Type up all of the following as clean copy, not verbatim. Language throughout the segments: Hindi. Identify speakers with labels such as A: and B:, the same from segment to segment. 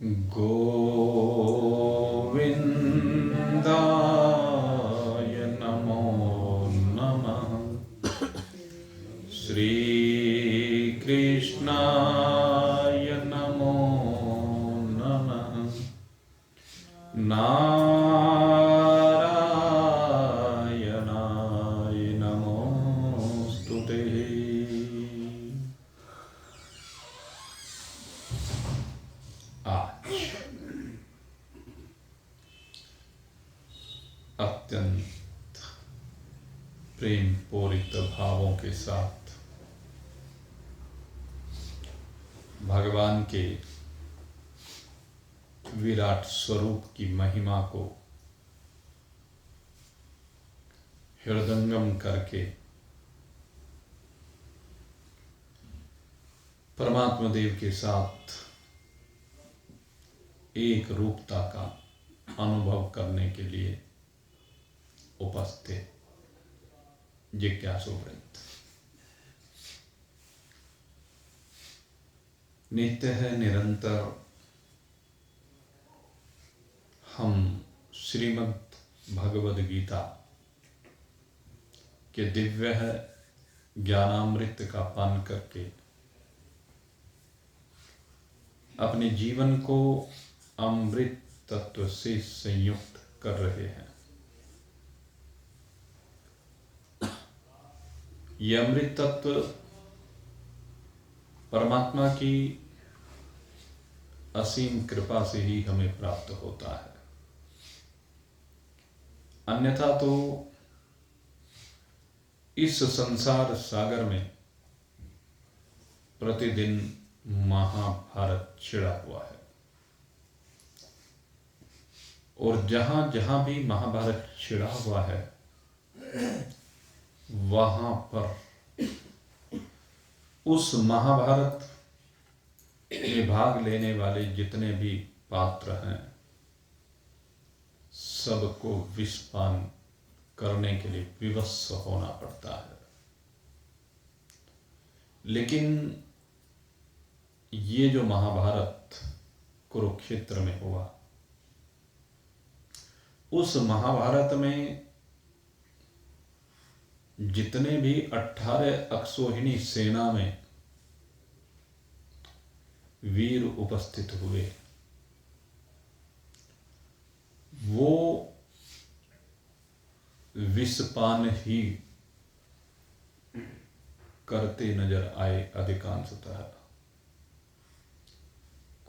A: गोविन्दाय नमो नमः। श्रीकृष्णाय नमो नमः। नारायणाय नमोस्तुते। आज अत्यंत प्रेम पूरित भावों के साथ भगवान के विराट स्वरूप की महिमा को हृदयंगम करके परमात्मा देव के साथ एक रूपता का अनुभव करने के लिए उपस्थित जिज्ञासु वृंद, नित्य है निरंतर हम श्रीमद् भगवद गीता के दिव्य है ज्ञानामृत का पान करके अपने जीवन को अमृत तत्व से संयुक्त कर रहे हैं। यह अमृत तत्व परमात्मा की असीम कृपा से ही हमें प्राप्त होता है, अन्यथा तो इस संसार सागर में प्रतिदिन महाभारत छिड़ा हुआ है और जहां जहां भी महाभारत छिड़ा हुआ है वहां पर उस महाभारत में भाग लेने वाले जितने भी पात्र हैं सबको विषपान करने के लिए विवश होना पड़ता है। लेकिन ये जो महाभारत कुरुक्षेत्र में हुआ, उस महाभारत में जितने भी 18 अक्षौहिणी सेना में वीर उपस्थित हुए वो विषपान ही करते नजर आए अधिकांशतः।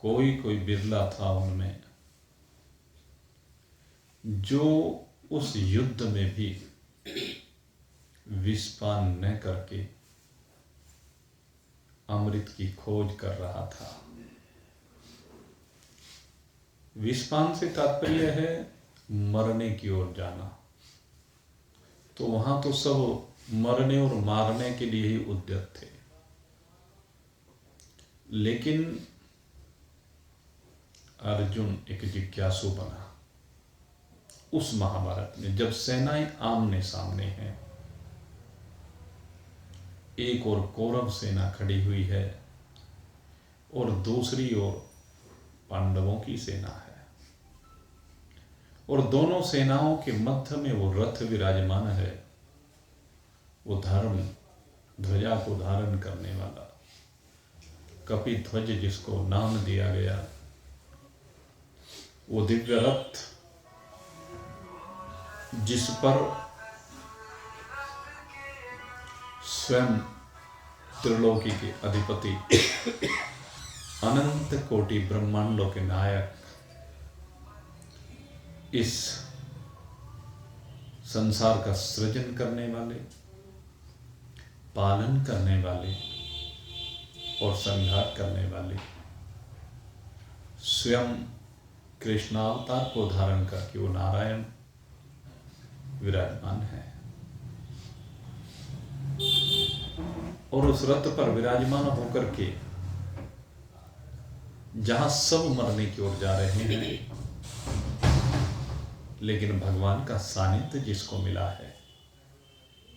A: कोई कोई बिरला था उनमें जो उस युद्ध में भी विषपान न करके अमृत की खोज कर रहा था। विषपान से तात्पर्य है मरने की ओर जाना, तो वहां तो सब मरने और मारने के लिए ही उद्यत थे। लेकिन अर्जुन एक जिज्ञासु बना। उस महाभारत में जब सेनाएं आमने सामने हैं, एक और कौरव सेना खड़ी हुई है और दूसरी ओर पांडवों की सेना है, और दोनों सेनाओं के मध्य में वो रथ विराजमान है, वो धर्म ध्वजा को धारण करने वाला कपिध्वज जिसको नाम दिया गया, वो दिव्य रथ जिस पर स्वयं त्रिलोकी के अधिपति अनंत कोटि ब्रह्मांडों के नायक, इस संसार का सृजन करने वाले, पालन करने वाले और संहार करने वाले स्वयं कृष्णावतार को धारण करके वो नारायण विराजमान है। और उस रथ पर विराजमान होकर के जहां सब मरने की ओर जा रहे हैं, लेकिन भगवान का सानिध्य जिसको मिला है,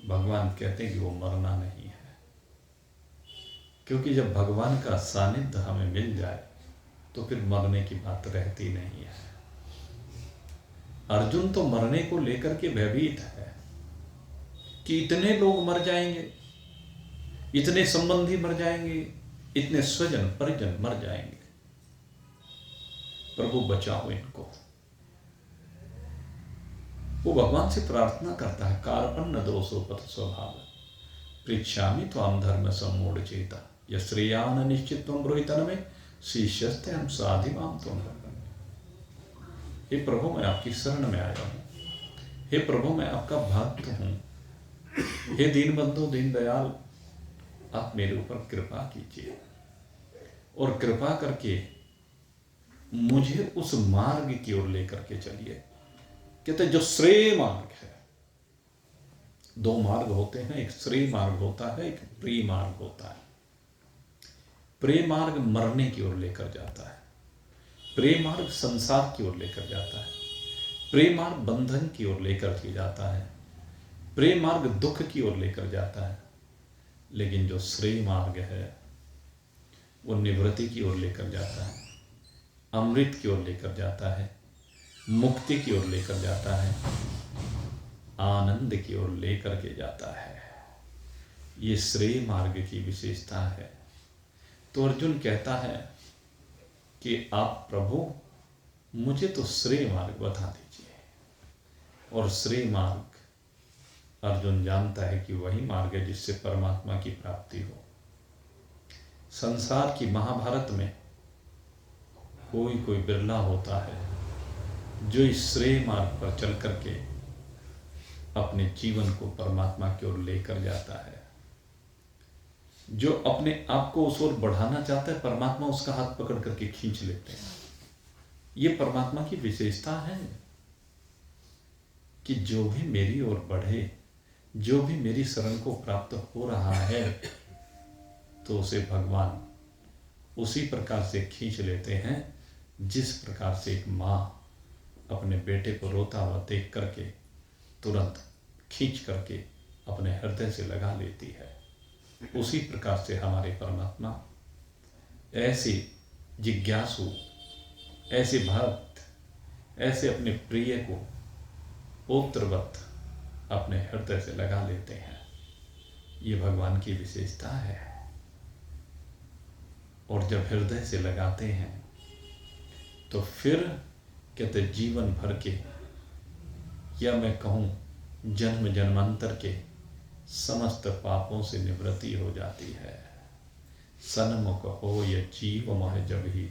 A: भगवान कहते हैं कि वो मरना नहीं है। क्योंकि जब भगवान का सानिध्य हमें मिल जाए तो फिर मरने की बात रहती नहीं है। अर्जुन तो मरने को लेकर के भयभीत है कि इतने लोग मर जाएंगे, इतने संबंधी मर जाएंगे, इतने स्वजन परिजन मर जाएंगे, प्रभु बचाओ इनको। वो भगवान से प्रार्थना करता है, कार्पण्य दोषोपत स्वभाव पृच्छामि त्वां धर्म सम्मूढ़ चेता यश्रेयान निश्चित्वं ब्रूहितन में शिष्यस्ते हम साधि माम त्वं। हे प्रभु मैं आपकी शरण में आया हूँ, हे प्रभु मैं आपका भक्त हूँ, हे दीनबंधु दीनदयाल आप मेरे ऊपर कृपा कीजिए और कृपा करके मुझे उस मार्ग की ओर लेकर के चलिए। कहते जो श्रेय मार्ग है, दो मार्ग होते हैं, एक श्रेय मार्ग होता है, एक प्रिय मार्ग होता है। प्रेम मार्ग मरने की ओर लेकर जाता है, प्रेम मार्ग संसार की ओर लेकर जाता है, प्रेम मार्ग बंधन की ओर लेकर के जाता है, प्रेम मार्ग दुख की ओर लेकर जाता है। लेकिन जो श्रेय मार्ग है वो निवृत्ति की ओर लेकर जाता है, अमृत की ओर लेकर जाता है, मुक्ति की ओर लेकर जाता है, आनंद की ओर लेकर के जाता है। ये श्रेय मार्ग की विशेषता है। तो अर्जुन कहता है कि आप प्रभु मुझे तो श्रेय मार्ग बता दीजिए। और श्रेय मार्ग अर्जुन जानता है कि वही मार्ग है जिससे परमात्मा की प्राप्ति हो। संसार की महाभारत में कोई बिरला होता है जो इस श्रेय मार्ग पर चल करके अपने जीवन को परमात्मा की ओर लेकर जाता है। जो अपने आप को उस ओर बढ़ाना चाहता है, परमात्मा उसका हाथ पकड़ करके खींच लेते हैं। ये परमात्मा की विशेषता है कि जो भी मेरी ओर बढ़े, जो भी मेरी शरण को प्राप्त हो रहा है, तो उसे भगवान उसी प्रकार से खींच लेते हैं जिस प्रकार से एक माँ अपने बेटे को रोता हुआ देख करके तुरंत खींच करके अपने हृदय से लगा लेती है। उसी प्रकार से हमारे परमात्मा ऐसे जिज्ञासु, ऐसे भक्त, ऐसे अपने प्रिय को पुत्रवत अपने हृदय से लगा लेते हैं। ये भगवान की विशेषता है। और जब हृदय से लगाते हैं तो फिर कहते जीवन भर के, या मैं कहूँ जन्म जन्मांतर के समस्त पापों से निवृत्ति हो जाती है। सन्मुख हो ये जीव मोह जब ही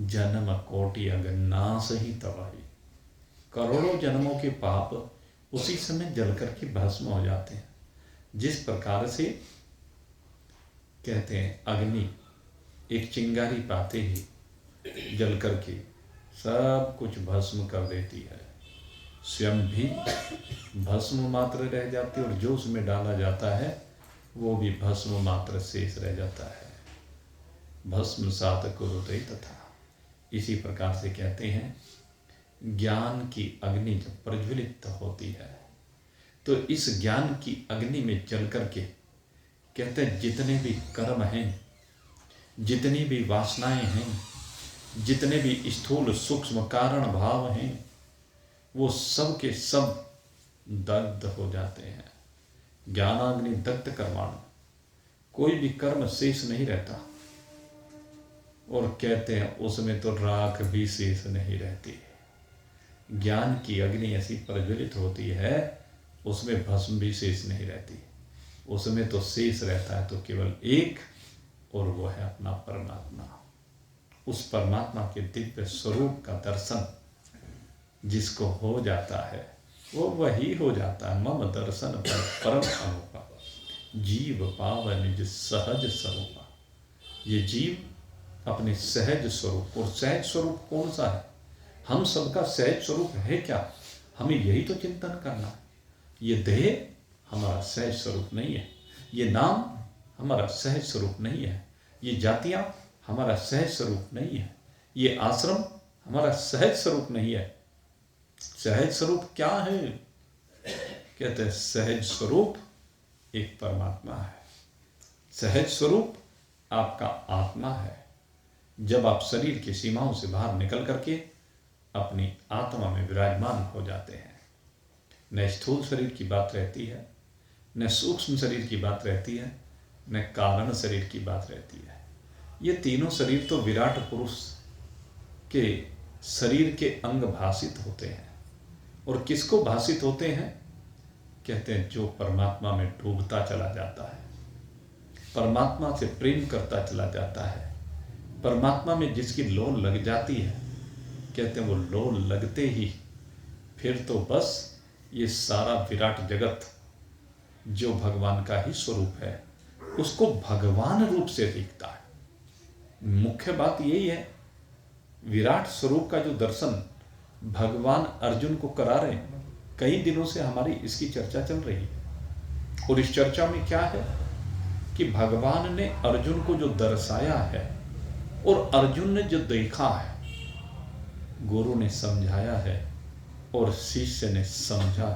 A: जन्म कोटि अगन्नास ही तबाही। करोड़ों जन्मों के पाप उसी समय जल करके भस्म हो जाते हैं। जिस प्रकार से कहते हैं अग्नि एक चिंगारी पाते ही जल करके सब कुछ भस्म कर देती है, स्वयं भी भस्म मात्र रह जाती है और जो उसमें डाला जाता है वो भी भस्म मात्र शेष रह जाता है। भस्म सात कुरुते तथा। इसी प्रकार से कहते हैं ज्ञान की अग्नि जब प्रज्वलित होती है तो इस ज्ञान की अग्नि में जल करके कहते हैं जितने भी कर्म हैं, जितनी भी वासनाएं हैं, जितने भी स्थूल सूक्ष्म कारण भाव हैं, वो सब के सब दग्ध हो जाते हैं। ज्ञानाग्नि दग्ध कर्माणु, कोई भी कर्म शेष नहीं रहता। और कहते हैं उसमें तो राख भी शेष नहीं रहती। ज्ञान की अग्नि ऐसी प्रज्वलित होती है, उसमें भस्म भी शेष नहीं रहती। उसमें तो शेष रहता है तो केवल एक, और वो है अपना परमात्मा। उस परमात्मा के दिव्य स्वरूप का दर्शन जिसको हो जाता है वो वही हो जाता है। मम दर्शन पर परम अनुपा जीव पाव निज सहज स्वरूपा। ये जीव अपने सहज स्वरूप, और सहज स्वरूप कौन सा है? हम सबका सहज स्वरूप है क्या? हमें यही तो चिंतन करना है। ये देह हमारा सहज स्वरूप नहीं है, ये नाम हमारा सहज स्वरूप नहीं है, ये जातियां हमारा सहज स्वरूप नहीं है, ये आश्रम हमारा सहज स्वरूप नहीं है। सहज स्वरूप क्या है? कहते हैं सहज स्वरूप एक परमात्मा है। सहज स्वरूप आपका आत्मा है। जब आप शरीर की सीमाओं से बाहर निकल करके अपनी आत्मा में विराजमान हो जाते हैं। न स्थूल शरीर की बात रहती है, न सूक्ष्म शरीर की बात रहती है, न कारण शरीर की बात रहती है। ये तीनों शरीर तो विराट पुरुष के शरीर के अंग भाषित होते हैं। और किसको भाषित होते हैं? कहते हैं जो परमात्मा में डूबता चला जाता है, परमात्मा से प्रेम करता चला जाता है, परमात्मा में जिसकी लौ लग जाती है, कहते हैं वो लौ लगते ही फिर तो बस ये सारा विराट जगत जो भगवान का ही स्वरूप है उसको भगवान रूप से दिखता है। मुख्य बात यही है, विराट स्वरूप का जो दर्शन भगवान अर्जुन को करा रहे हैं। कई दिनों से हमारी इसकी चर्चा चल रही है और इस चर्चा में क्या है कि भगवान ने अर्जुन को जो दर्शाया है और अर्जुन ने जो देखा है, गुरु ने समझाया है और शिष्य ने समझा।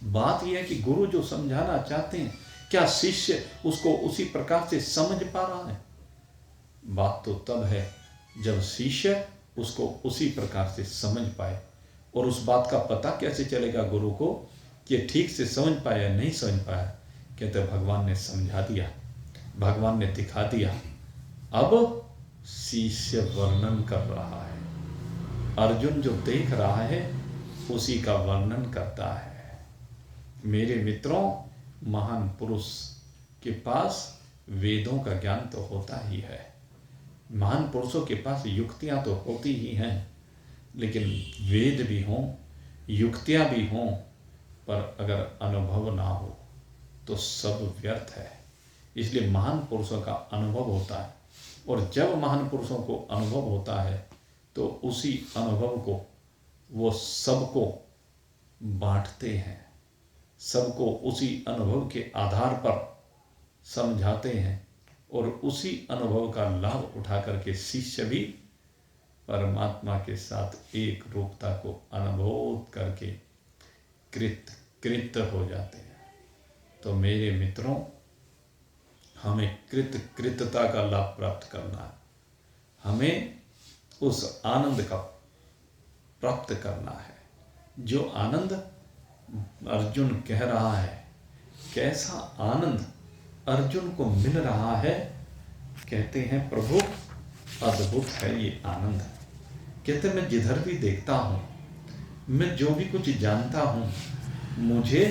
A: बात यह है कि गुरु जो समझाना चाहते हैं, क्या शिष्य उसको उसी प्रकार से समझ पा रहा है? बात तो तब है जब शिष्य उसको उसी प्रकार से समझ पाए। और उस बात का पता कैसे चलेगा गुरु को कि ठीक से समझ पाया या नहीं समझ पाया? कहते भगवान ने समझा दिया, भगवान ने दिखा दिया, अब शिष्य वर्णन कर रहा है। अर्जुन जो देख रहा है उसी का वर्णन करता है। मेरे मित्रों, महान पुरुष के पास वेदों का ज्ञान तो होता ही है, महान पुरुषों के पास युक्तियां तो होती ही हैं, लेकिन वेद भी हों, युक्तियां भी हों, पर अगर अनुभव ना हो तो सब व्यर्थ है। इसलिए महान पुरुषों का अनुभव होता है, और जब महान पुरुषों को अनुभव होता है तो उसी अनुभव को वो सबको बांटते हैं, सबको उसी अनुभव के आधार पर समझाते हैं, और उसी अनुभव का लाभ उठा करके शिष्य भी परमात्मा के साथ एक रूपता को अनुभव करके कृत हो जाते हैं। तो मेरे मित्रों, हमें कृतता का लाभ प्राप्त करना है, हमें उस आनंद का प्राप्त करना है जो आनंद अर्जुन कह रहा है। कैसा आनंद अर्जुन को मिल रहा है? कहते हैं प्रभु अद्भुत है ये आनंद। कहते मैं जिधर भी देखता हूँ, मैं जो भी कुछ जानता हूँ, मुझे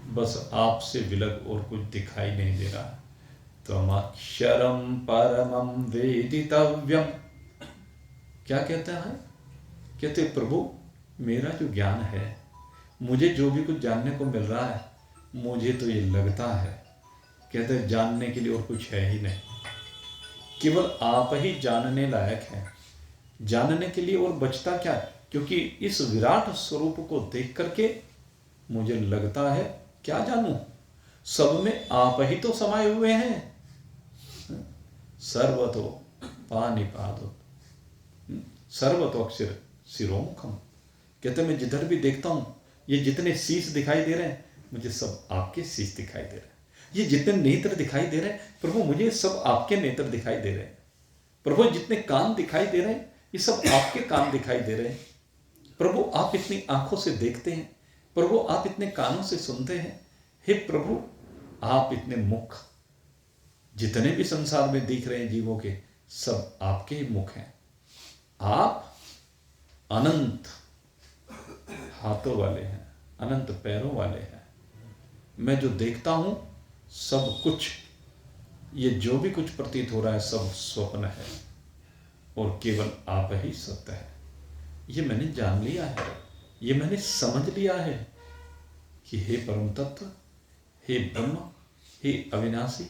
A: बस आपसे विलग और कुछ दिखाई नहीं दे रहा। त्वमक्षरम परमं वेदितव्यम। क्या कहता है? कहते प्रभु मेरा जो ज्ञान है, मुझे जो भी कुछ जानने को मिल रहा है, मुझे तो ये लगता है, कहते जानने के लिए और कुछ है ही नहीं, केवल आप ही जानने लायक हैं। जानने के लिए और बचता क्या है? क्योंकि इस विराट स्वरूप को देख करके मुझे लगता है क्या जानूं, सब में आप ही तो समाये हुए हैं। सर्वतो पानिपादो सर्वतो अक्षर शिरोमुखम। कहते मैं जिधर भी देखता हूं, ये जितने शीश दिखाई दे रहे हैं, मुझे सब आपके शीश दिखाई दे रहे हैं। ये जितने नेत्र दिखाई दे रहे हैं प्रभु, मुझे सब आपके नेत्र दिखाई दे रहे हैं। प्रभु जितने कान दिखाई दे रहे हैं, ये सब आपके कान दिखाई दे रहे हैं। प्रभु आप इतनी आंखों से देखते हैं, प्रभु आप इतने कानों से सुनते हैं। हे प्रभु आप इतने मुख, जितने भी संसार में दिख रहे हैं जीवों के, सब आपके ही मुख हैं। आप अनंत हाथों वाले हैं, अनंत पैरों वाले हैं। मैं जो देखता हूं सब कुछ, ये जो भी कुछ प्रतीत हो रहा है सब स्वप्न है, और केवल आप ही सत्य है। ये मैंने जान लिया है, ये मैंने समझ लिया है कि हे परम तत्व, हे ब्रह्म, हे अविनाशी,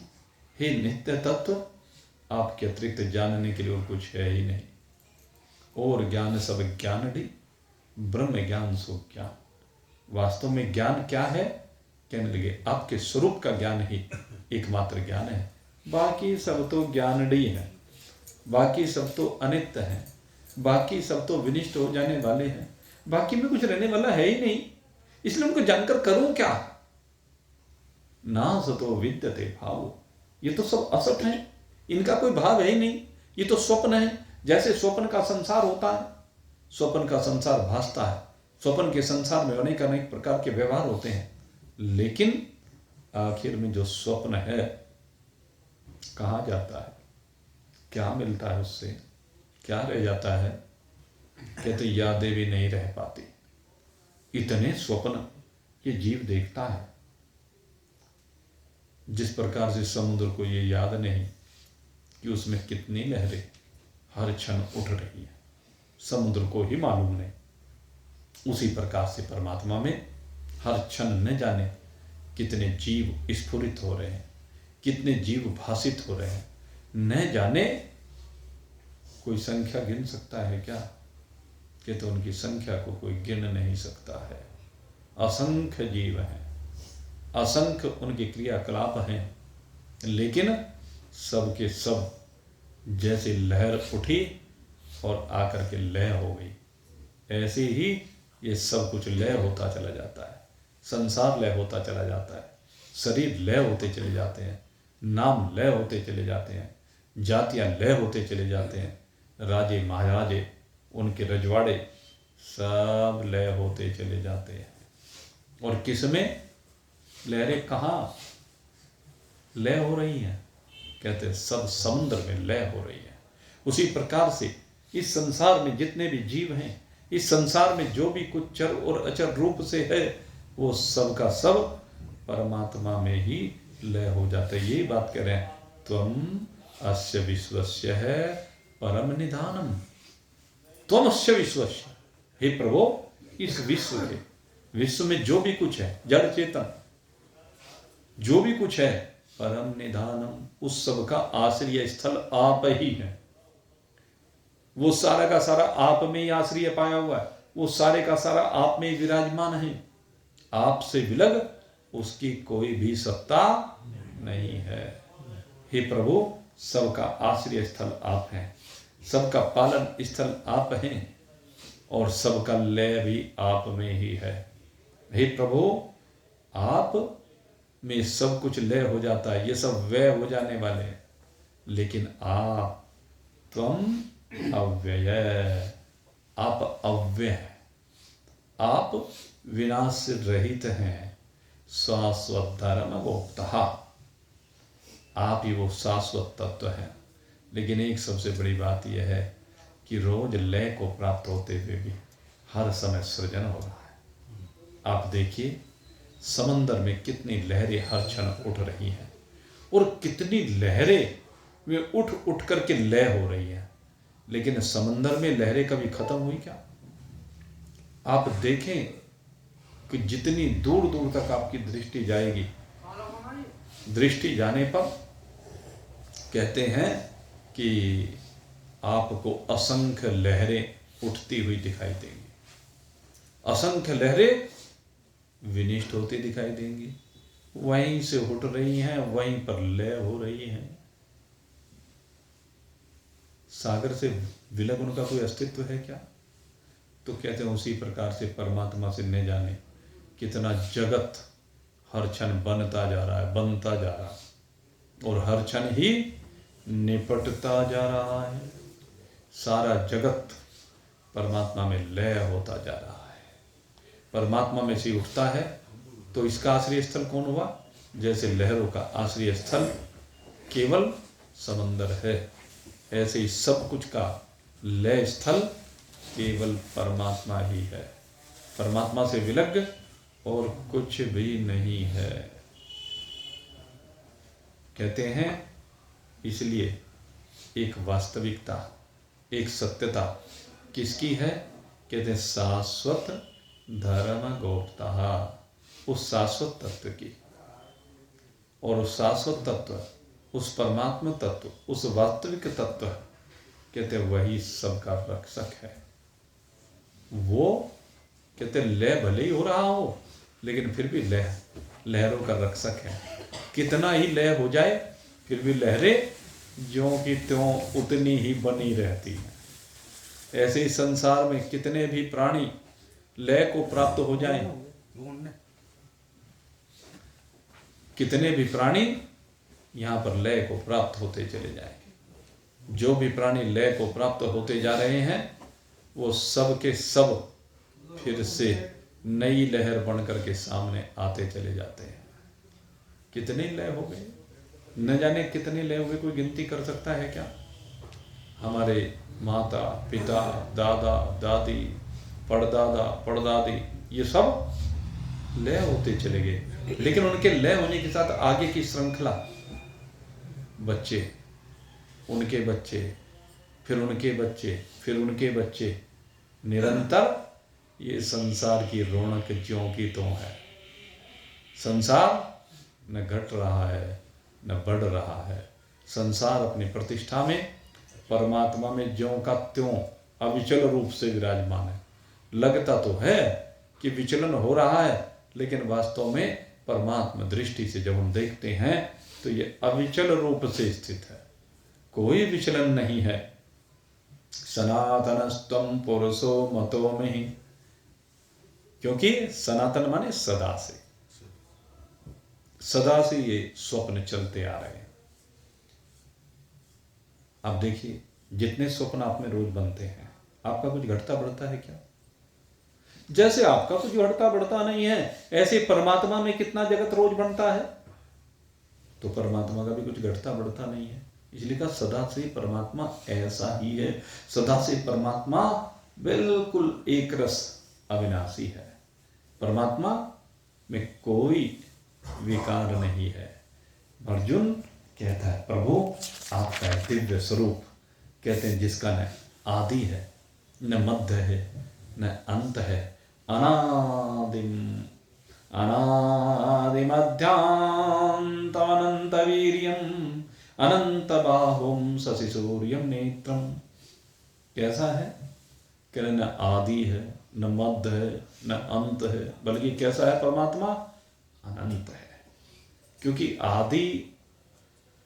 A: हे नित्य तत्व, आपके अतिरिक्त जानने के लिए और कुछ है ही नहीं। और ज्ञान सब ज्ञानडी, ब्रह्म ज्ञान सो ज्ञान। वास्तव में ज्ञान क्या है? कहने लगे आपके स्वरूप का ज्ञान ही एकमात्र ज्ञान है। बाकी सब तो ज्ञानडी है, बाकी सब तो अनित्य है, बाकी सब तो विनिष्ट हो जाने वाले हैं, बाकी में कुछ रहने वाला है ही नहीं। इसलिए उनको जानकर करूं क्या? ना सतो विद्यते भावो। ये तो सब असत है, इनका कोई भाव है ही नहीं। ये तो स्वप्न है। जैसे स्वप्न का संसार होता है, स्वप्न का संसार भासता है, स्वप्न के संसार में अनेक अनेक प्रकार के व्यवहार होते हैं, लेकिन आखिर में जो स्वप्न है कहाँ जाता है, क्या मिलता है उससे, क्या रह जाता है? कहते यादें भी नहीं रह पाती। इतने स्वप्न ये जीव देखता है। जिस प्रकार से समुद्र को ये याद नहीं कि उसमें कितनी लहरें हर क्षण उठ रही है, समुद्र को ही मालूम नहीं। उसी प्रकार से परमात्मा में हर क्षण न जाने कितने जीव स्फुरित हो रहे हैं, कितने जीव भाषित हो रहे हैं, न जाने कोई संख्या गिन सकता है क्या? कि तो उनकी संख्या को कोई गिन नहीं सकता है। असंख्य जीव हैं, असंख्य उनके क्रियाकलाप हैं, लेकिन सबके सब जैसे लहर उठी और आकर के लय हो गई, ऐसे ही ये सब कुछ लय होता चला जाता है। संसार लय होता चला जाता है, शरीर लय होते चले जाते हैं, नाम लय होते चले जाते हैं, जातियां लय होते चले जाते हैं, राजे महाराजे उनके रजवाड़े सब लय होते चले जाते हैं। और किसमें लहरें कहाँ लय हो रही हैं? कहते हैं सब समुद्र में लय हो रही है। उसी प्रकार से इस संसार में जितने भी जीव हैं, इस संसार में जो भी कुछ चर और अचर रूप से है, वो सब का सब परमात्मा में ही लय हो जाता है। यही बात कह रहे हैं, त्वम अस्य विश्वस्य है परम निधानम। त्वम अस्य विश्वस्य, हे प्रभु इस विश्व के, विश्व में जो भी कुछ है, जड़ चेतन जो भी कुछ है, परम निधानम, उस सब का आश्रय स्थल आप ही है। वो सारा का सारा आप में ही आश्रय पाया हुआ है, वो सारे का सारा आप में ही विराजमान है। आपसे विलग उसकी कोई भी सत्ता नहीं है। हे प्रभु सबका आश्रय स्थल आप हैं, सबका पालन स्थल आप हैं, और सबका लय भी आप में ही है। हे प्रभु आप में सब कुछ लय हो जाता है, ये सब व्यय हो जाने वाले हैं, लेकिन आप त्वम अव्यय, आप अव्यय हैं, आप विनाश रहित हैं, शाश्वत धर्म गोप्ता, आप ही वो शाश्वत तत्व हैं। लेकिन एक सबसे बड़ी बात यह है कि रोज लय को प्राप्त होते हुए भी हर समय सृजन हो रहा है। आप देखिए समंदर में कितनी लहरें हर क्षण उठ रही हैं, और कितनी लहरें वे उठ उठ करके लय हो रही हैं, लेकिन समंदर में लहरें कभी खत्म हुई क्या? आप देखें कि जितनी दूर दूर तक आपकी दृष्टि जाएगी, दृष्टि जाने पर कहते हैं कि आपको असंख्य लहरें उठती हुई दिखाई देंगी, असंख्य लहरें विनिष्ट होती दिखाई देंगी, वहीं से उठ रही हैं, वहीं पर लय हो रही हैं। सागर से विलग उनका कोई अस्तित्व है क्या? तो कहते हैं उसी प्रकार से परमात्मा से न जाने कितना जगत हर क्षण बनता जा रहा है, बनता जा रहा है, और हर क्षण ही निपटता जा रहा है। सारा जगत परमात्मा में लय होता जा रहा है, परमात्मा में से उठता है, तो इसका आश्रय स्थल कौन हुआ? जैसे लहरों का आश्रय स्थल केवल समंदर है, ऐसे ही सब कुछ का लय स्थल केवल परमात्मा ही है। परमात्मा से विलग और कुछ भी नहीं है। कहते हैं इसलिए एक वास्तविकता, एक सत्यता किसकी है? कहते हैं शाश्वत धर्म गोप्ता, उस शाश्वत तत्व की। और उस शाश्वत तत्व, उस परमात्मा तत्व, उस वास्तविक तत्व, कहते हैं वही सबका रक्षक है। वो कहते हैं लय भले ही हो रहा हो, लेकिन फिर भी लहरों का रक्षक है। कितना ही लय हो जाए फिर भी लहरें ज्यों की त्यों उतनी ही बनी रहती हैं। ऐसे ही संसार में कितने भी प्राणी लय को प्राप्त हो जाएं, कितने भी प्राणी यहाँ पर लय को प्राप्त होते चले जाएंगे, जो भी प्राणी लय को प्राप्त होते जा रहे हैं वो सब के सब फिर से नई लहर बन करके सामने आते चले जाते हैं। कितनी लय हो गई, न जाने कितनी लय हो गई, कोई गिनती कर सकता है क्या? हमारे माता पिता दादा दादी परदादा परदादी ये सब लय होते चले गए, लेकिन उनके लय होने के साथ आगे की श्रृंखला, बच्चे, उनके बच्चे, फिर उनके बच्चे, फिर उनके बच्चे, निरंतर ये संसार की रौनक ज्यों की त्यों है। संसार न घट रहा है न बढ़ रहा है। संसार अपनी प्रतिष्ठा में परमात्मा में ज्यों का त्यों अविचल रूप से विराजमान है। लगता तो है कि विचलन हो रहा है, लेकिन वास्तव में परमात्मा दृष्टि से जब हम देखते हैं तो ये अविचल रूप से स्थित है, कोई विचलन नहीं है। सनातनस्तम पुरुषो मतो में ही, क्योंकि सनातन माने सदा से, सदा से ये स्वप्न चलते आ रहे हैं। आप देखिए जितने स्वप्न आप में रोज बनते हैं, आपका कुछ घटता बढ़ता है क्या? जैसे आपका कुछ घटता बढ़ता नहीं है, ऐसे परमात्मा में कितना जगत रोज बनता है, तो परमात्मा का भी कुछ घटता बढ़ता नहीं है। इसलिए कहा सदा से परमात्मा ऐसा ही है, सदा से परमात्मा बिल्कुल एक रस अविनाशी है। परमात्मा में कोई विकार नहीं है। अर्जुन कहता है प्रभु आपका दिव्य स्वरूप, कहते हैं जिसका न आदि है न मध्य है न अंत है, अनादिमध्यांत वीर्यम अनंत बाहुम शशि सूर्यम नेत्रम। कैसा है? कह रहे न आदि है न मध्य है न अंत है, बल्कि कैसा है परमात्मा? अनंत है। क्योंकि आदि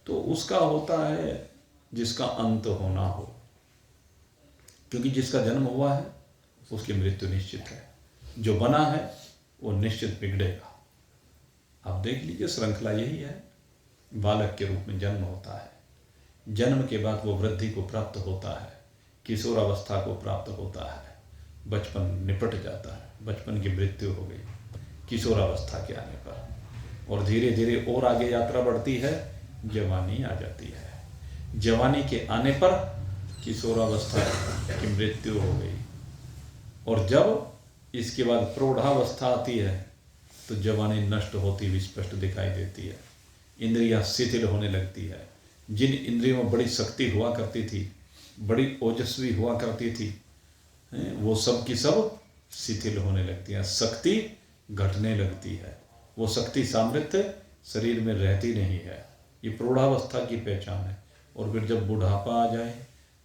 A: तो उसका होता है जिसका अंत होना हो, क्योंकि जिसका जन्म हुआ है उसकी मृत्यु निश्चित है, जो बना है वो निश्चित बिगड़ेगा। आप देख लीजिए श्रृंखला यही है। बालक के रूप में जन्म होता है, जन्म के बाद वो वृद्धि को प्राप्त होता है, किशोरावस्था को प्राप्त होता है, बचपन निपट जाता है, बचपन की मृत्यु हो गई किशोरावस्था के आने पर, और धीरे धीरे और आगे यात्रा बढ़ती है, जवानी आ जाती है, जवानी के आने पर किशोरावस्था की मृत्यु हो गई, और जब इसके बाद प्रौढ़ावस्था आती है तो जवानी नष्ट होती हुई स्पष्ट दिखाई देती है, इंद्रियां शिथिल होने लगती है। जिन इंद्रियों में बड़ी शक्ति हुआ करती थी, बड़ी ओजस्वी हुआ करती थी, वो सब की सब शिथिल होने लगती है, शक्ति घटने लगती है, वो शक्ति सामर्थ्य शरीर में रहती नहीं है। ये प्रौढ़ावस्था की पहचान है। और फिर जब बुढ़ापा आ जाए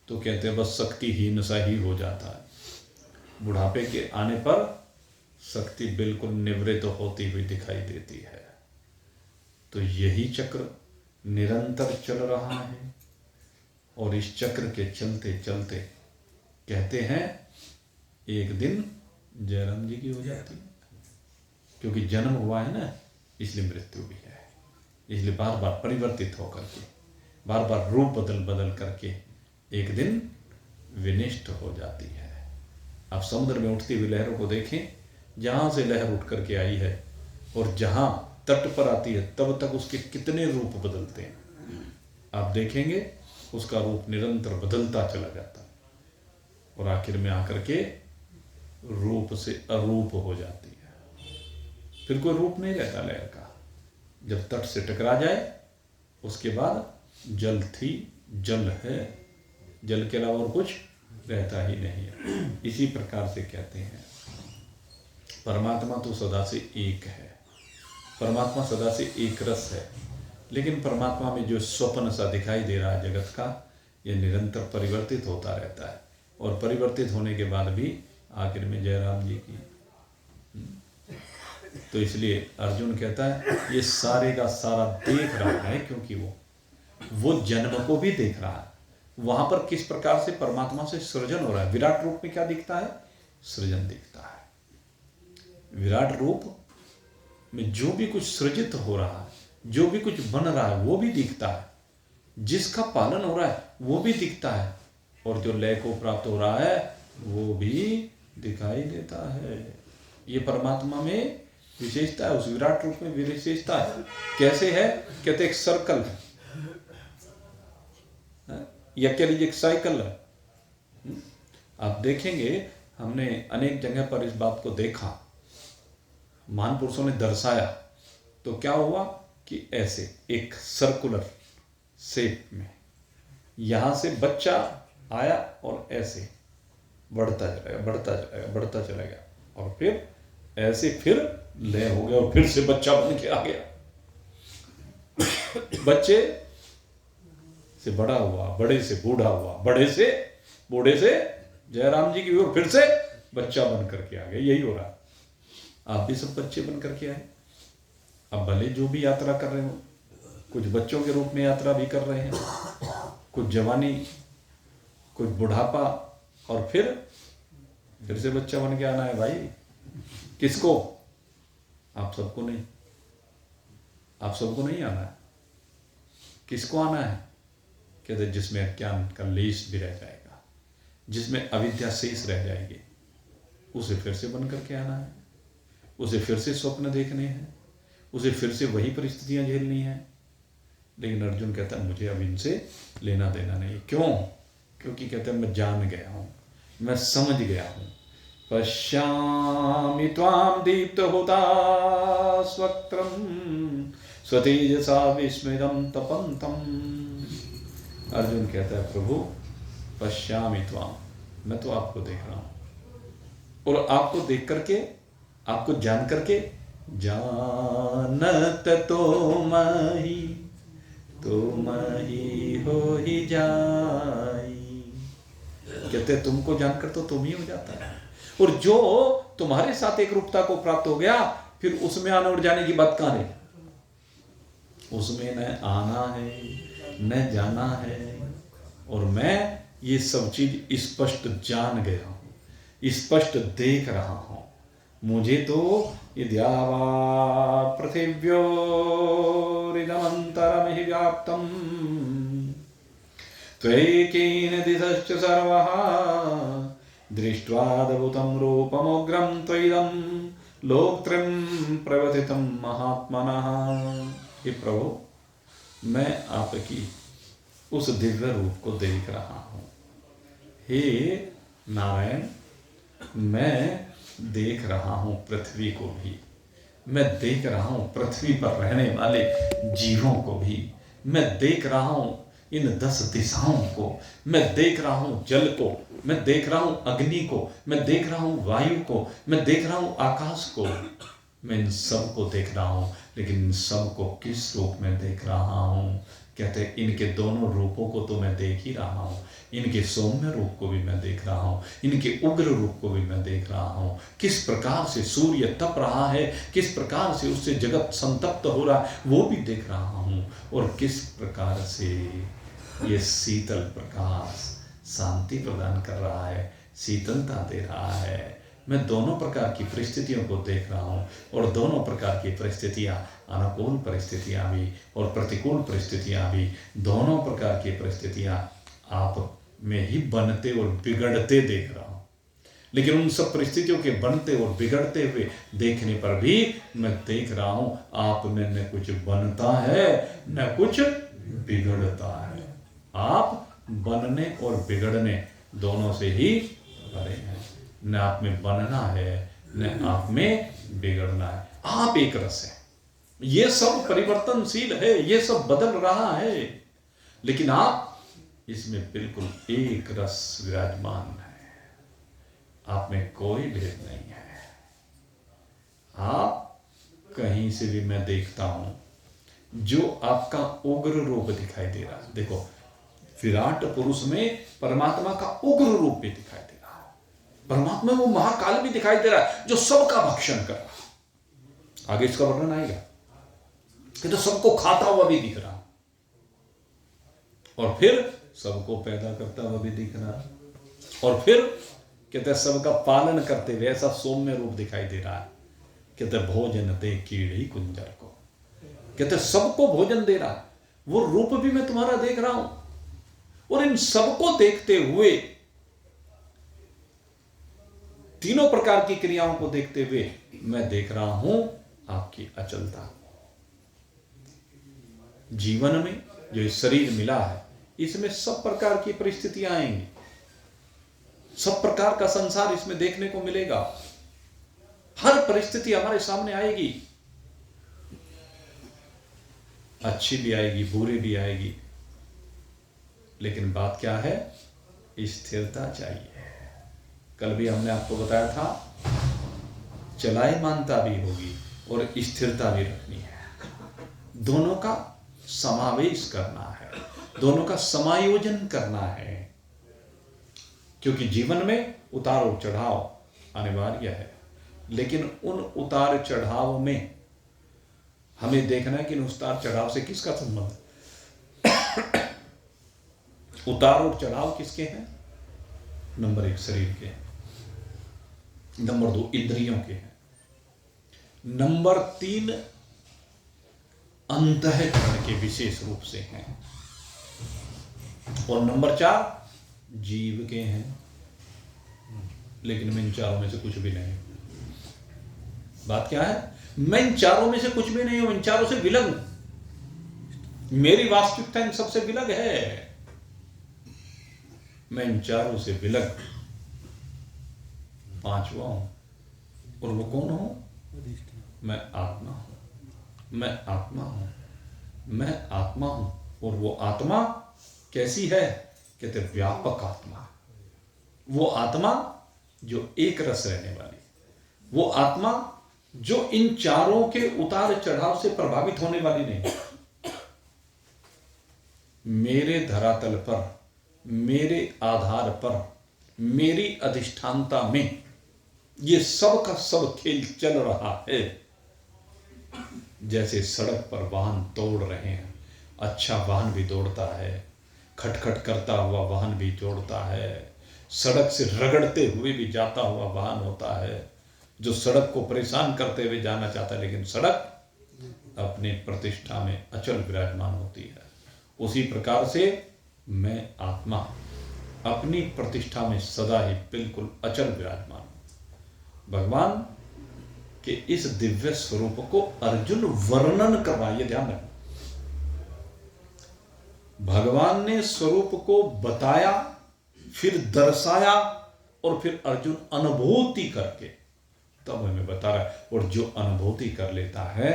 A: तो कहते हैं बस शक्तिहीन सा ही हो जाता है। बुढ़ापे के आने पर शक्ति बिल्कुल निवृत्त होती हुई दिखाई देती है। तो यही चक्र निरंतर चल रहा है, और इस चक्र के चलते चलते कहते हैं एक दिन जयराम जी की हो जाती है, क्योंकि जन्म हुआ है ना, इसलिए मृत्यु भी है, इसलिए बार बार परिवर्तित होकर के, बार बार रूप बदल बदल करके एक दिन विनिष्ट हो जाती है। आप समुद्र में उठती हुई लहरों को देखें, जहां से लहर उठ करके आई है और जहां तट पर आती है तब तक उसके कितने रूप बदलते हैं, आप देखेंगे उसका रूप निरंतर बदलता चला जाता है, और आखिर में आकर के रूप से अरूप हो जाती है। फिर कोई रूप नहीं रहता लहर का। जब तट से टकरा जाए उसके बाद जल थी, जल है, जल के अलावा और कुछ रहता ही नहीं है। इसी प्रकार से कहते हैं परमात्मा तो सदा से एक है, परमात्मा सदा से एक रस है, लेकिन परमात्मा में जो स्वप्न सा दिखाई दे रहा है जगत का, यह निरंतर परिवर्तित होता रहता है, और परिवर्तित होने के बाद भी आखिर में जयराम जी की। तो इसलिए अर्जुन कहता है ये सारे का सारा देख रहा है, क्योंकि वो जन्म को भी देख रहा है। वहां पर किस प्रकार से परमात्मा से सृजन हो रहा है। विराट रूप में क्या दिखता है? सृजन दिखता है। विराट रूप में जो भी कुछ सृजित हो रहा है, जो भी कुछ बन रहा है, वो भी दिखता है। जिसका पालन हो रहा है वो भी दिखता है, और जो लय को प्राप्त हो रहा है वो भी दिखाई देता है। ये परमात्मा में विशेषता है, उस विराट रूप में विशेषता है। कैसे है? कहते एक सर्कल है, या कह लीजिए एक साइकिल है। आप देखेंगे, हमने अनेक जगह पर इस बात को देखा, महान पुरुषों ने दर्शाया, तो क्या हुआ कि ऐसे एक सर्कुलर शेप में यहां से बच्चा आया और ऐसे बढ़ता चलेगा, बढ़ता चलेगा, बढ़ता चलेगा, और फिर ऐसे फिर लय हो गया और फिर से बच्चा बन के आ गया। बच्चे से बड़ा हुआ, बड़े से बूढ़ा हुआ, बड़े से बूढ़े से जयराम जी की ओर फिर से बच्चा बन करके आ गया। यही हो रहा है। आप भी सब बच्चे बन करके आए। अब भले जो भी यात्रा कर रहे हो, कुछ बच्चों के रूप में यात्रा भी कर रहे हैं, कुछ जवानी, कुछ बुढ़ापा, और फिर से बच्चा बन के आना है भाई। किसको? आप सबको नहीं, आप सबको नहीं आना है। किसको आना है? कहते जिसमें अज्ञान का लेश भी रह जाएगा, जिसमें अविद्या शेष रह जाएगी, उसे फिर से बन करके आना है, उसे फिर से स्वप्न देखने हैं, उसे फिर से वही परिस्थितियां झेलनी है। लेकिन अर्जुन कहता है मुझे अब इनसे लेना देना नहीं। क्यों? क्योंकि कहते हैं मैं जान गया हूं, मैं समझ गया हूं। पश्यामि त्वां दीप्तहुता स्वक्त्रं स्वतेजसा विस्मितं तपन्तम्। अर्जुन कहता है प्रभु पश्यामि त्वां, मैं तो आपको देख रहा हूं, और आपको देख करके, आपको जान करके, जानत तो मही हो ही जाई। कहते तुमको जानकर तो तुम ही हो जाता है, और जो तुम्हारे साथ एक रूपता को प्राप्त हो गया, फिर उसमें आने और जाने की बात कहां है? उसमें न आना है न जाना है। और मैं ये सब चीज स्पष्ट जान गया हूं, स्पष्ट देख रहा हूं। मुझे तो यद्यावा पृथिव्योरिदमन्तरमिह व्याप्तम् त्वयैकेन दिशश्च सर्वः दृष्ट्वाद्भुतं रूपमुग्रं त्वयिदं लोकत्रयं प्रवर्तितं महात्मनः। हे प्रभु, मैं आपकी उस दिव्य रूप को देख रहा हूं। हे नारायण, मैं देख रहा हूं पृथ्वी को भी, मैं देख रहा हूं पृथ्वी पर रहने वाले जीवों को भी, मैं देख रहा हूं इन 10 दिशाओं को, मैं देख रहा हूं जल को, मैं देख रहा हूं अग्नि को, मैं देख रहा हूं वायु को, मैं देख रहा हूं आकाश को। मैं इन सब को देख रहा हूं, लेकिन इन सब को किस रूप में देख रहा हूं? कहते हैं इनके दोनों रूपों को तो मैं देख ही रहा हूं। इनके सौम्य रूप को भी मैं देख रहा हूं, इनके उग्र रूप को भी मैं देख रहा हूं। किस प्रकार से सूर्य तप रहा है, किस प्रकार से उससे जगत संतप्त हो रहा है, वो भी देख रहा हूं। और किस प्रकार से ये शीतल प्रकाश शांति प्रदान कर रहा है, शीतलता दे रहा है। मैं दोनों प्रकार की परिस्थितियों को देख रहा हूँ, और दोनों प्रकार की परिस्थितियाँ, अनुकूल परिस्थितियाँ भी और प्रतिकूल परिस्थितियाँ भी, दोनों प्रकार की परिस्थितियाँ आप में ही बनते और बिगड़ते देख रहा हूँ। लेकिन उन सब परिस्थितियों के बनते और बिगड़ते हुए देखने पर भी मैं देख रहा हूँ आप में न कुछ बनता है न कुछ बिगड़ता है। आप बनने और बिगड़ने दोनों से ही भरे हैं। न आप में बनना है न आप में बिगड़ना है। आप एक रस है। ये सब परिवर्तनशील है, ये सब बदल रहा है, लेकिन आप इसमें बिल्कुल एक रस विराजमान है। आप में कोई भेद नहीं है। आप कहीं से भी मैं देखता हूं जो आपका उग्र रूप दिखाई दे रहा है। देखो, विराट पुरुष में परमात्मा का उग्र रूप भी दिखाई दे रहा है। परमात्मा वो महाकाल भी दिखाई दे रहा है जो सबका भक्षण कर रहा है। आगे इसका वर्णन आएगा कि तो सबको खाता हुआ भी दिख रहा, और फिर सबको पैदा करता हुआ भी दिख रहा, और फिर कहते हैं सबका पालन करते हुए ऐसा सौम्य रूप दिखाई दे रहा है। कहते भोजन दे कीड़ी कुंजर को, कहते सबको भोजन दे रहा। वो रूप भी मैं तुम्हारा देख रहा हूं, और इन सबको देखते हुए, तीनों प्रकार की क्रियाओं को देखते हुए मैं देख रहा हूं आपकी अचलता। जीवन में जो शरीर मिला है, इसमें सब प्रकार की परिस्थितियां आएंगी, सब प्रकार का संसार इसमें देखने को मिलेगा। हर परिस्थिति हमारे सामने आएगी, अच्छी भी आएगी, बुरी भी आएगी, लेकिन बात क्या है? स्थिरता चाहिए। कल भी हमने आपको बताया था, चलायमानता भी होगी और स्थिरता भी रखनी है। दोनों का समावेश करना है, दोनों का समायोजन करना है, क्योंकि जीवन में उतार और चढ़ाव अनिवार्य है। लेकिन उन उतार चढ़ाव में हमें देखना है कि उन उतार चढ़ाव से किसका संबंध है। उतार और चढ़ाव किसके हैं? नंबर 1 शरीर के हैं, नंबर 2 इंद्रियों के हैं, नंबर 3 अंतःकरण के विशेष रूप से हैं, और नंबर 4 जीव के हैं। लेकिन मैं इन चारों में से कुछ भी नहीं। बात क्या है? मैं इन चारों में से कुछ भी नहीं हूं, इन चारों से विलग हूं। मेरी वास्तविकता इन सबसे विलग है। मैं इन चारों से विलग पांचवा हूं। और वो कौन हूं? मैं आत्मा हूं। मैं आत्मा हूं। मैं आत्मा हूं। और वो आत्मा कैसी है? कहते व्यापक आत्मा। वो आत्मा जो एक रस रहने वाली, वो आत्मा जो इन चारों के उतार चढ़ाव से प्रभावित होने वाली नहीं। मेरे धरातल पर, मेरे आधार पर, मेरी अधिष्ठानता में ये सब का सब खेल चल रहा है। जैसे सड़क पर वाहन दौड़ रहे हैं, अच्छा वाहन भी दौड़ता है, खटखट करता हुआ वाहन भी दौड़ता है, सड़क से रगड़ते हुए भी जाता हुआ वाहन होता है, जो सड़क को परेशान करते हुए जाना चाहता है, लेकिन सड़क अपनी प्रतिष्ठा में अचल विराजमान होती है। उसी प्रकार से मैं आत्मा अपनी प्रतिष्ठा में सदा ही बिल्कुल अचल विराजमान हूं। भगवान के इस दिव्य स्वरूप को अर्जुन वर्णन कर रहा है, ये ध्यान रखना। भगवान ने स्वरूप को बताया, फिर दर्शाया, और फिर अर्जुन अनुभूति करके तब हमें बता रहा है। और जो अनुभूति कर लेता है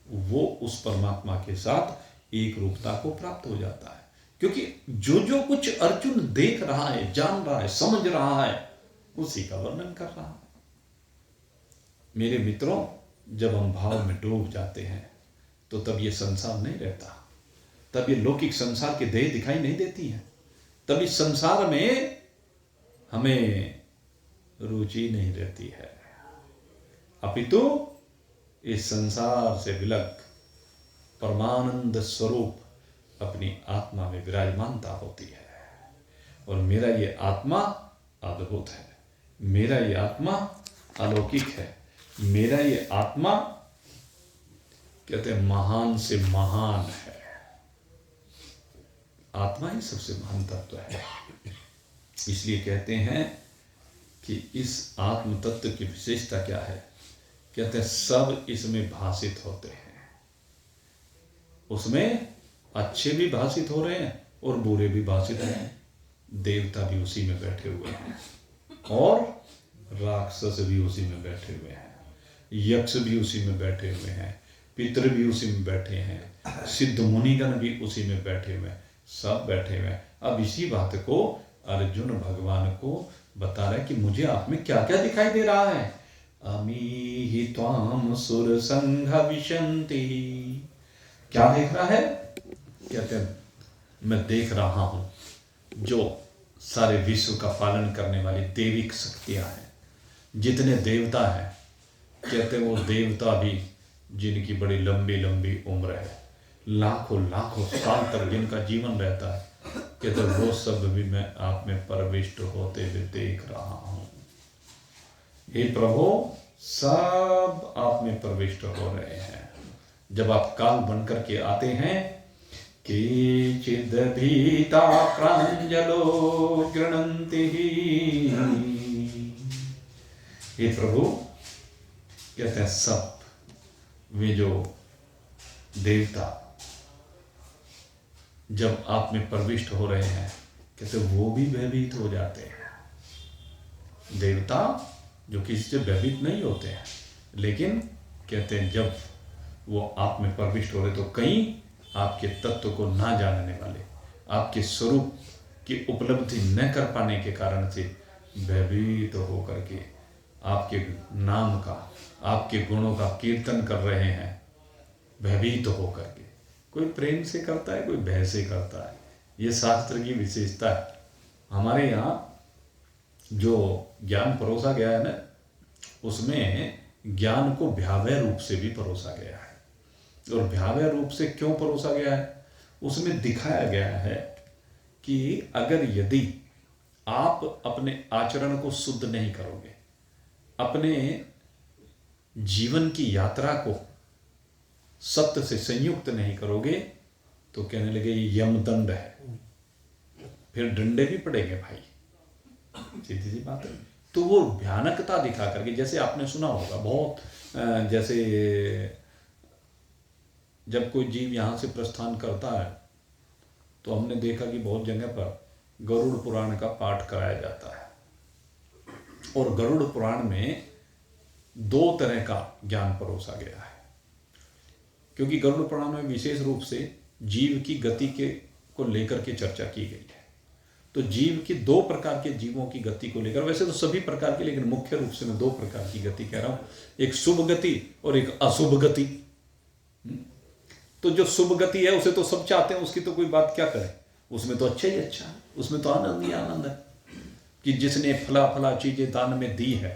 A: वो उस परमात्मा के साथ एक रूपता को प्राप्त हो जाता है। क्योंकि जो जो कुछ अर्जुन देख रहा है, जान रहा है, समझ रहा है, उसी का वर्णन कर रहा है। मेरे मित्रों, जब हम भाव में डूब जाते हैं तो तब ये संसार नहीं रहता, तब ये लौकिक संसार की देह दिखाई नहीं देती है, तब इस संसार में हमें रुचि नहीं रहती है, अपितु इस संसार से विलग परमानंद स्वरूप अपनी आत्मा में विराजमानता होती है। और मेरा ये आत्मा अद्भुत है, मेरा ये आत्मा अलौकिक है, मेरा ये आत्मा कहते हैं महान से महान है। आत्मा ही सबसे महान तत्व है। इसलिए कहते हैं कि इस आत्म तत्व की विशेषता क्या है? कहते हैं सब इसमें भाषित होते हैं। उसमें अच्छे भी भाषित हो रहे हैं और बुरे भी भाषित हो रहे हैं। देवता भी उसी में बैठे हुए हैं और राक्षस भी उसी में बैठे हुए हैं, यक्ष भी उसी में बैठे हुए हैं, पितृ भी उसी में बैठे हैं, सिद्ध मुनिगण भी उसी में बैठे हुए हैं, सब बैठे हुए हैं। अब इसी बात को अर्जुन भगवान को बता रहा है कि मुझे आप में क्या क्या दिखाई दे रहा है। अमी त्वाम सुर संघ विशंति। क्या देख रहा है? कहते हैं मैं देख रहा हूं जो सारे विश्व का पालन करने वाली देविक शक्तियां हैं, जितने देवता हैं। कहते हैं वो देवता भी जिनकी बड़ी लंबी लंबी उम्र है, लाखों लाखों साल तक जिनका जीवन रहता है, कहते वो सब भी मैं आप में प्रविष्ट होते हुए देख रहा हूं। हे प्रभु, सब आप में प्रविष्ट हो रहे हैं। जब आप काल बनकर के आते हैं केचिद् भीता प्राञ्जलो गृह्णन्ति। हे प्रभु, कहते हैं सब वे जो देवता जब आप में प्रविष्ट हो रहे हैं, कहते वो भी भयभीत हो जाते हैं। देवता जो किसी से भयभीत नहीं होते हैं, लेकिन कहते हैं जब वो आप में प्रविष्ट हो रहे तो कहीं आपके तत्व को ना जानने वाले, आपके स्वरूप की उपलब्धि न कर पाने के कारण से भयभीत होकर के आपके नाम का, आपके गुणों का कीर्तन कर रहे हैं, भयभीत होकर के। कोई प्रेम से करता है, कोई भय से करता है। ये शास्त्र की विशेषता है। हमारे यहाँ जो ज्ञान परोसा गया है ना, उसमें ज्ञान को भयावह रूप से भी परोसा गया है। और भयावह रूप से क्यों परोसा गया है? उसमें दिखाया गया है कि अगर यदि आप अपने आचरण को शुद्ध नहीं करोगे, अपने जीवन की यात्रा को सत्य से संयुक्त नहीं करोगे, तो कहने लगे ये यमदंड है, फिर डंडे भी पड़ेंगे भाई, सीधी सी बात है। तो वो भयानकता दिखा करके, जैसे आपने सुना होगा बहुत, जैसे जब कोई जीव यहाँ से प्रस्थान करता है तो हमने देखा कि बहुत जगह पर गरुड़ पुराण का पाठ कराया जाता है। और गरुड़ पुराण में 2 तरह का ज्ञान परोसा गया है, क्योंकि गरुड़ पुराण में विशेष रूप से जीव की गति को लेकर के चर्चा की गई है। तो जीव की 2 प्रकार के जीवों की गति को लेकर, वैसे तो सभी प्रकार की, लेकिन मुख्य रूप से मैं 2 प्रकार की गति कह रहा हूं, एक शुभ गति और एक अशुभ गति। तो जो शुभ गति है उसे तो सब चाहते हैं, उसकी तो कोई बात क्या करें, उसमें तो अच्छा ही अच्छा है, उसमें तो आनंद ही आनंद है कि जिसने फला फला चीजें दान में दी है।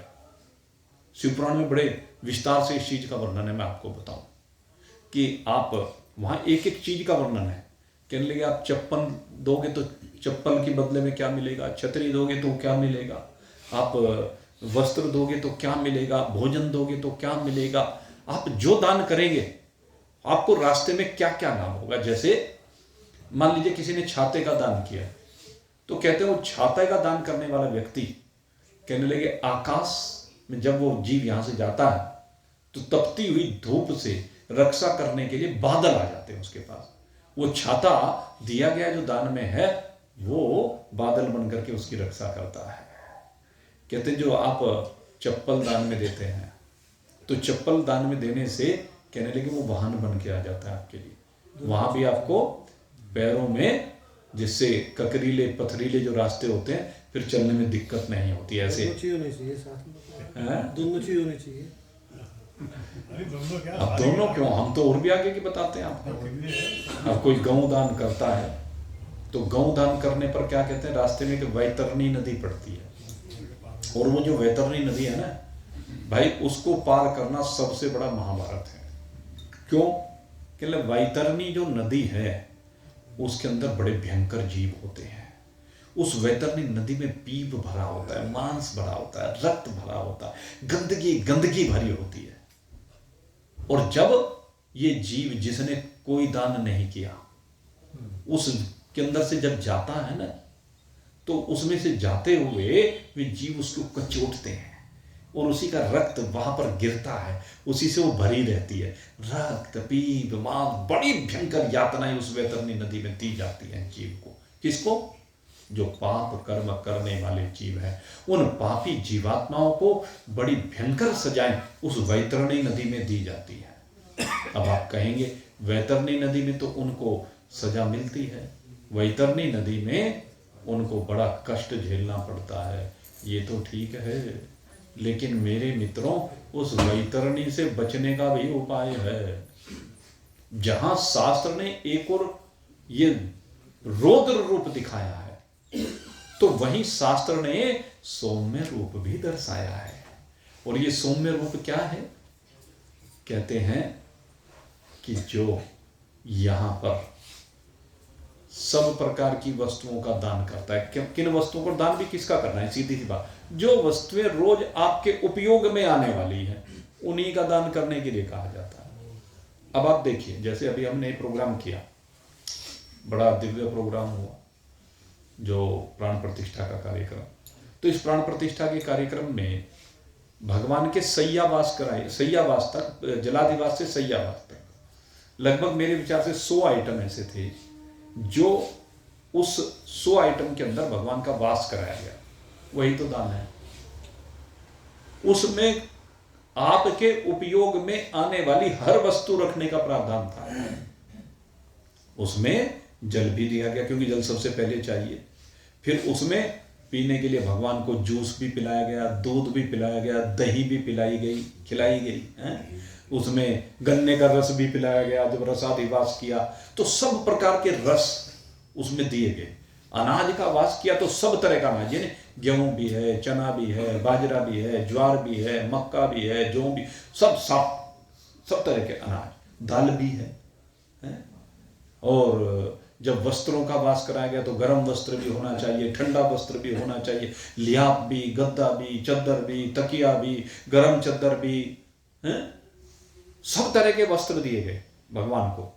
A: शिवपुराण में बड़े विस्तार से इस चीज का वर्णन है। मैं आपको बताऊं कि आप वहां एक एक चीज का वर्णन है। कहने लगे आप चप्पल दोगे तो चप्पल के बदले में क्या मिलेगा, छतरी दोगे तो क्या मिलेगा, आप वस्त्र दोगे तो क्या मिलेगा, भोजन दोगे तो क्या मिलेगा, आप जो दान करेंगे आपको रास्ते में क्या क्या लाभ होगा। जैसे मान लीजिए किसी ने छाते का दान किया, तो कहते हैं वो छाते का दान करने वाला व्यक्ति, कहने लगे आकाश में जब वो जीव यहां से जाता है तो तपती हुई धूप से रक्षा करने के लिए बादल आ जाते हैं उसके पास। वो छाता दिया गया जो दान में है, वो बादल बन करके उसकी रक्षा करता है। कहते जो आप चप्पल दान में देते हैं, तो चप्पल दान में देने से कहने लगे वो वाहन बन के आ जाता है आपके लिए। वहां भी आपको पैरों में, जिससे ककरीले पथरीले जो रास्ते होते हैं, फिर चलने में दिक्कत नहीं होती। ऐसे
B: दोनों चीज होनी चाहिए साथ में, दोनों चीज होनी चाहिए।
A: अब दोनों क्यों, हम तो और भी आगे की बताते हैं आपको। अब कोई गौ दान करता है तो गौ दान करने पर क्या कहते हैं, रास्ते में एक वैतरणी नदी पड़ती है, और वो जो वैतरणी नदी है ना भाई, उसको पार करना सबसे बड़ा महाभारत है। क्यों? कि वैतरणी जो नदी है उसके अंदर बड़े भयंकर जीव होते हैं। उस वैतरणी नदी में पीप भरा होता है, मांस भरा होता है, रक्त भरा होता है, गंदगी भरी होती है। और जब ये जीव जिसने कोई दान नहीं किया, उसके अंदर से जब जाता है ना, तो उसमें से जाते हुए वे जीव उसको कचोटते हैं, और उसी का रक्त वहां पर गिरता है, उसी से वो भरी रहती है। रक्त, पीप, मांस, बड़ी भयंकर यातनाएं उस वैतरणी नदी में दी जाती है जीव को। किसको? जो पाप कर्म करने वाले जीव हैं, उन पापी जीवात्माओं को बड़ी भयंकर सजाएं उस वैतरणी नदी में दी जाती है। अब आप कहेंगे वैतरणी नदी में तो उनको सजा मिलती है, वैतरणी नदी में उनको बड़ा कष्ट झेलना पड़ता है। ये तो ठीक है, लेकिन मेरे मित्रों, उस वैतरणी से बचने का भी उपाय है। जहां शास्त्र ने एक और ये रौद्र रूप दिखाया है, तो वहीं शास्त्र ने सौम्य रूप भी दर्शाया है। और ये सौम्य रूप क्या है? कहते हैं कि जो यहां पर सब प्रकार की वस्तुओं का दान करता है। किन वस्तुओं को दान भी किसका करना है? सीधी सी बात, जो वस्तुएं रोज आपके उपयोग में आने वाली है, उन्हीं का दान करने के लिए कहा जाता है। अब आप देखिए, जैसे अभी हमने प्रोग्राम किया बड़ा दिव्य प्रोग्राम हुआ, जो प्राण प्रतिष्ठा का कार्यक्रम। तो इस प्राण प्रतिष्ठा के कार्यक्रम में भगवान के सैयावास कराए, सैयावास तक, जलादिवास से सैयावास तक लगभग मेरे विचार से 100 आइटम ऐसे थे जो उस 100 आइटम के अंदर भगवान का वास कराया गया। वही तो दान है। उसमें आपके उपयोग में आने वाली हर वस्तु रखने का प्रावधान था। उसमें जल भी दिया गया, क्योंकि जल सबसे पहले चाहिए। फिर उसमें पीने के लिए भगवान को जूस भी पिलाया गया, दूध भी पिलाया गया, दही भी खिलाई गई है। उसमें गन्ने का रस भी पिलाया गया जब रसादिवास किया, तो सब प्रकार के रस उसमें दिए गए। अनाज का वास किया तो सब तरह का अनाज, यानी गेहूं भी है, चना भी है, बाजरा भी है, ज्वार भी है, मक्का भी है, जौ भी, सब तरह के अनाज, दाल भी है। और जब वस्त्रों का वास कराया गया तो गर्म वस्त्र भी होना चाहिए, ठंडा वस्त्र भी होना चाहिए, लिहाफ भी, गद्दा भी, चद्दर भी, तकिया भी, गर्म चद्दर भी, सब तरह के वस्त्र दिए गए भगवान को।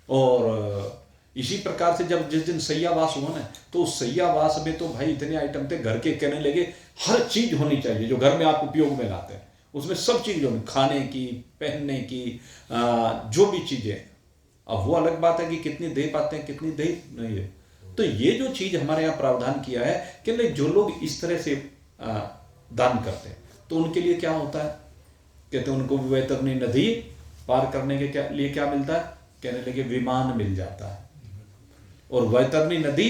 A: और इसी प्रकार से जब जिस दिन सैयावास हुआ ना, तो उस सैयावास में तो भाई इतने आइटम थे, घर के कहने लगे हर चीज होनी चाहिए जो घर में आप उपयोग में लाते हैं, उसमें सब चीज होनी, खाने की, पहनने की, जो भी चीजें। अब वो अलग बात है कि कितनी दे पाते हैं, कितनी दे नहीं है। तो ये जो चीज हमारे यहाँ प्रावधान किया है कि नहीं, जो लोग इस तरह से दान करते हैं तो उनके लिए क्या होता है, कहते हैं उनको वैतरणी नदी पार करने के लिए क्या मिलता है, कहने लगे विमान मिल जाता है। और वैतरणी नदी,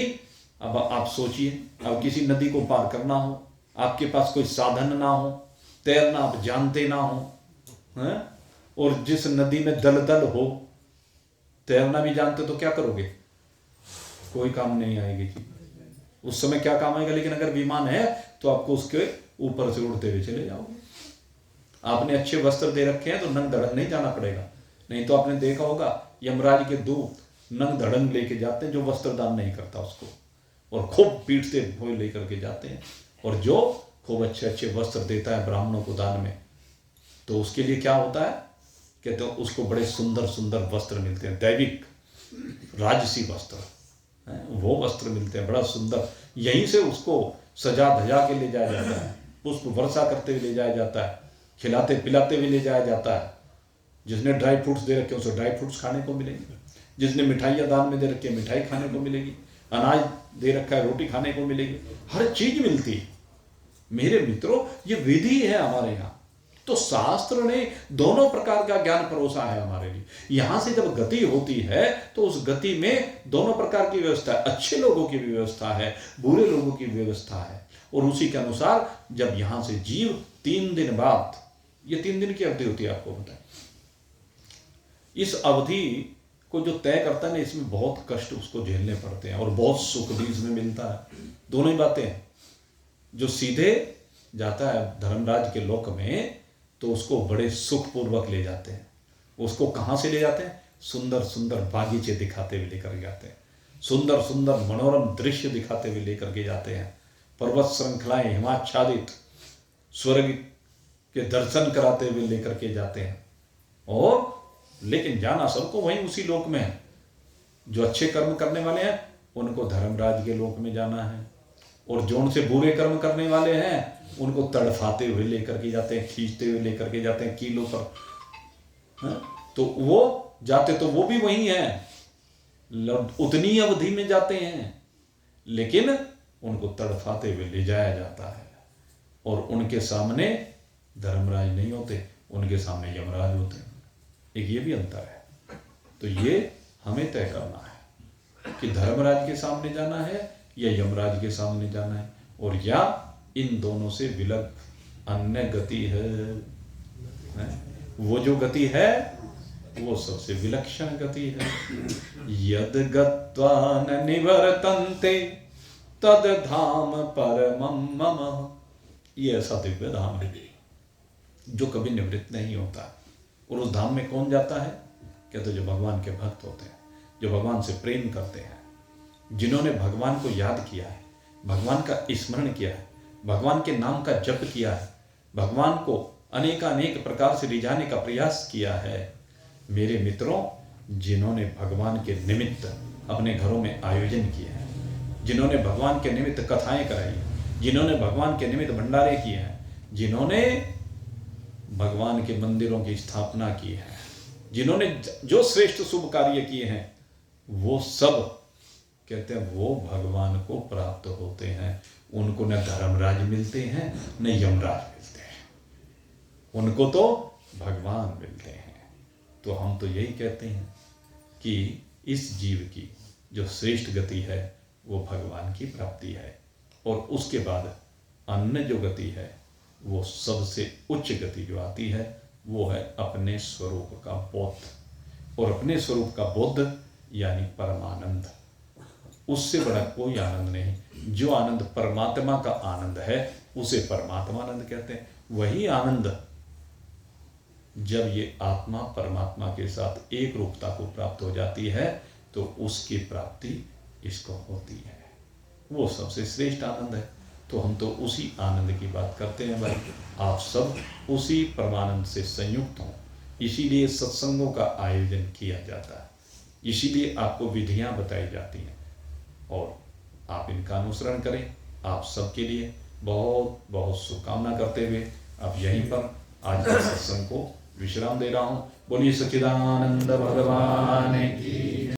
A: अब आप सोचिए, अब किसी नदी को पार करना हो, आपके पास कोई साधन ना हो, तैरना आप जानते ना हो, और जिस नदी में दलदल हो, तैरना भी जानते तो क्या करोगे, कोई काम नहीं आएगी जी। उस समय क्या काम आएगा, लेकिन अगर विमान है तो आपको उसके ऊपर से उड़ते हुए चले जाओगे। आपने अच्छे वस्त्र दे रखे हैं तो नंग धड़ंग नहीं जाना पड़ेगा। नहीं तो आपने देखा होगा यमराज के दूत नंग धड़ंग लेके जाते हैं जो वस्त्र दान नहीं करता उसको, और खूब पीटते हुए लेकर के जाते हैं। और जो खूब अच्छे अच्छे वस्त्र देता है ब्राह्मणों को दान में, तो उसके लिए क्या होता है, कहते हैं उसको बड़े सुंदर सुंदर वस्त्र मिलते हैं, दैविक राजसी वस्त्र, वो वस्त्र मिलते हैं बड़ा सुंदर। यहीं से उसको सजा धजा के ले जाया जाता है, पुष्प वर्षा करते हुए ले जाया जाता है, खिलाते पिलाते हुए ले जाया जाता है। जिसने ड्राई फ्रूट्स दे रखे उसे ड्राई फ्रूट्स खाने को मिलेंगे, जिसने मिठाइयाँ दान में दे रखी है मिठाई खाने को मिलेगी, अनाज दे रखा है रोटी खाने को मिलेगी, हर चीज मिलती है। मेरे मित्रों, ये विधि है हमारे यहाँ। तो शास्त्र ने दोनों प्रकार का ज्ञान परोसा है हमारे लिए। यहां से जब गति होती है तो उस गति में दोनों प्रकार की व्यवस्था है, अच्छे लोगों की भी व्यवस्था है, बुरे लोगों की व्यवस्था है। और उसी के अनुसार जब यहां से जीव 3 दिन बाद, ये 3 दिन की अवधि होती है, आपको बताएं, इस अवधि को जो तय करता है ना, इसमें बहुत कष्ट उसको झेलने पड़ते हैं और बहुत सुख भी इसमें मिलता है। दोनों ही बातें हैं। जो सीधे जाता है धर्मराज के लोक में तो उसको बड़े सुखपूर्वक ले जाते हैं। उसको कहाँ से ले जाते हैं, सुंदर सुंदर बागीचे दिखाते हुए लेकर जाते हैं, सुंदर सुंदर मनोरम दृश्य दिखाते हुए लेकर के जाते हैं, पर्वत श्रृंखलाएं हिमाच्छादित स्वर्ग के दर्शन कराते हुए लेकर के जाते हैं। और लेकिन जाना सबको वहीं उसी लोक में है। जो अच्छे कर्म करने वाले हैं उनको धर्मराज के लोक में जाना है, और जो उनसे बुरे कर्म करने वाले हैं उनको तड़फाते हुए लेकर के जाते हैं, खींचते हुए लेकर के जाते हैं कीलों पर। तो वो जाते तो वो भी वही है, उतनी अवधि में जाते हैं, लेकिन उनको तड़फाते हुए ले जाया जाता है। और उनके सामने धर्मराज नहीं होते, उनके सामने यमराज होते हैं। एक ये भी अंतर है। तो ये हमें तय करना है कि धर्मराज के सामने जाना है या यमराज के सामने जाना है, और या इन दोनों से विलग अन्य गति है। वो जो गति है वो सबसे विलक्षण गति है। यद गत्वा न निवर्तन्ते तद धाम परमं मम। ये ऐसा दिव्य धाम है जो कभी निवृत्त नहीं होता। और उस धाम में कौन जाता है, कहते जो भगवान के भक्त होते हैं, जो भगवान से प्रेम करते हैं, जिन्होंने भगवान को याद किया है, भगवान का स्मरण किया है, भगवान के नाम का जप किया है, भगवान को अनेकानेक प्रकार से रिझाने का प्रयास किया है। मेरे मित्रों, जिन्होंने भगवान के निमित्त अपने घरों में आयोजन किए हैं, जिन्होंने भगवान के निमित्त कथाएं कराई हैं, जिन्होंने भगवान के निमित्त भंडारे किए हैं, जिन्होंने भगवान के मंदिरों की स्थापना की है, जिन्होंने जो श्रेष्ठ शुभ कार्य किए हैं, वो सब कहते हैं वो भगवान को प्राप्त होते हैं। उनको न धर्मराज मिलते हैं न यमराज मिलते हैं, उनको तो भगवान मिलते हैं। तो हम तो यही कहते हैं कि इस जीव की जो श्रेष्ठ गति है वो भगवान की प्राप्ति है, और उसके बाद अन्य जो गति है वो सबसे उच्च गति जो आती है वो है अपने स्वरूप का बोध, और अपने स्वरूप का बोध यानी परमानंद। उससे बड़ा कोई आनंद नहीं। जो आनंद परमात्मा का आनंद है उसे परमात्मा आनंद कहते हैं। वही आनंद जब ये आत्मा परमात्मा के साथ एक रूपता को प्राप्त हो जाती है तो उसकी प्राप्ति इसको होती है, वो सबसे श्रेष्ठ आनंद है। तो हम तो उसी आनंद की बात करते हैं भाई। आप सब उसी परमानंद से संयुक्त हों, इसीलिए सत्संगों का आयोजन किया जाता है, इसीलिए आपको विधियां बताई जाती हैं, और आप इनका अनुसरण करें। आप सबके लिए बहुत बहुत शुभकामना करते हुए अब यहीं पर आज के सत्संग को विश्राम दे रहा हूँ। बोलिए सच्चिदानंद भगवान की